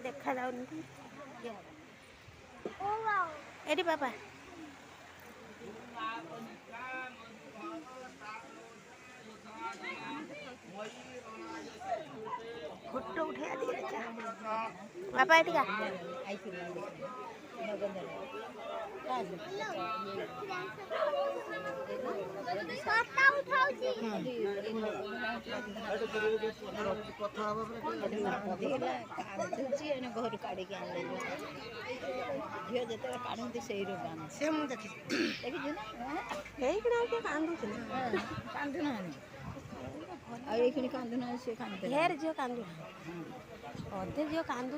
देखा जाऊनी एडी बाबा फोटो उठा दिए बाबा एटी का घर काढ़ी झील जो काढ़ती से कांदुना कांदुना सी ढेर झील कांदु अधे झील कांदु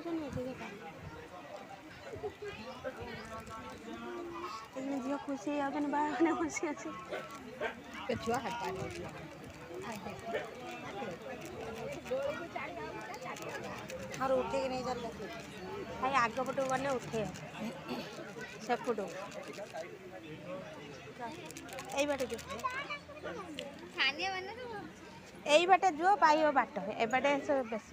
झील खुशी बाहर खुशी अच्छे छुआ और उठे नहीं चल भाई आग पटू गले उठे सेपटू यही बाटे जो यही बाटे जो पाइब बाट ए बाटे सब बेस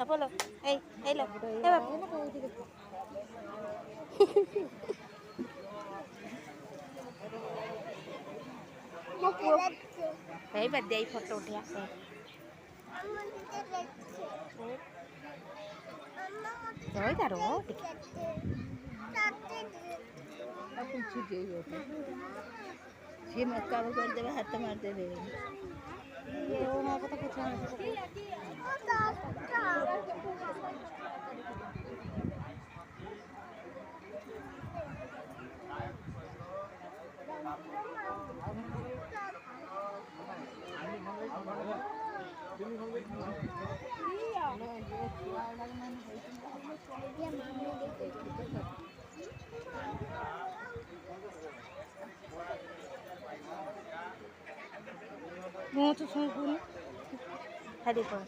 अपोलो ए लो ए बदे फोटो उठिया रोई तारो सी मक्का कर देवे हाथ मार देवे मुँह तो सुन हरी पर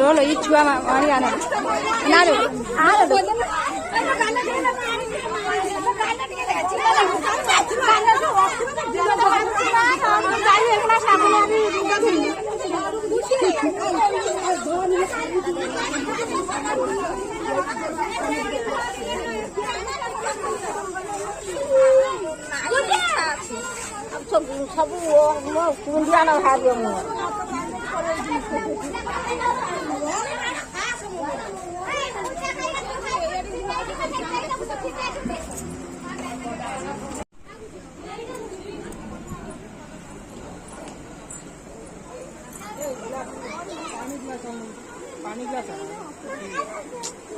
रोलो ये छुआ मारी आना ना लो सब वो कुंडिया ना खा दियो मु पानी ग्लास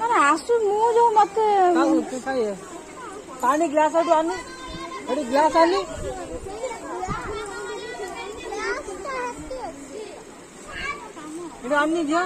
ମାନେ ଆସୁ ମୁଁ ଯୋଉ ମତେ पानी ग्लास आनी एटी ग्लास आनी आनी झिया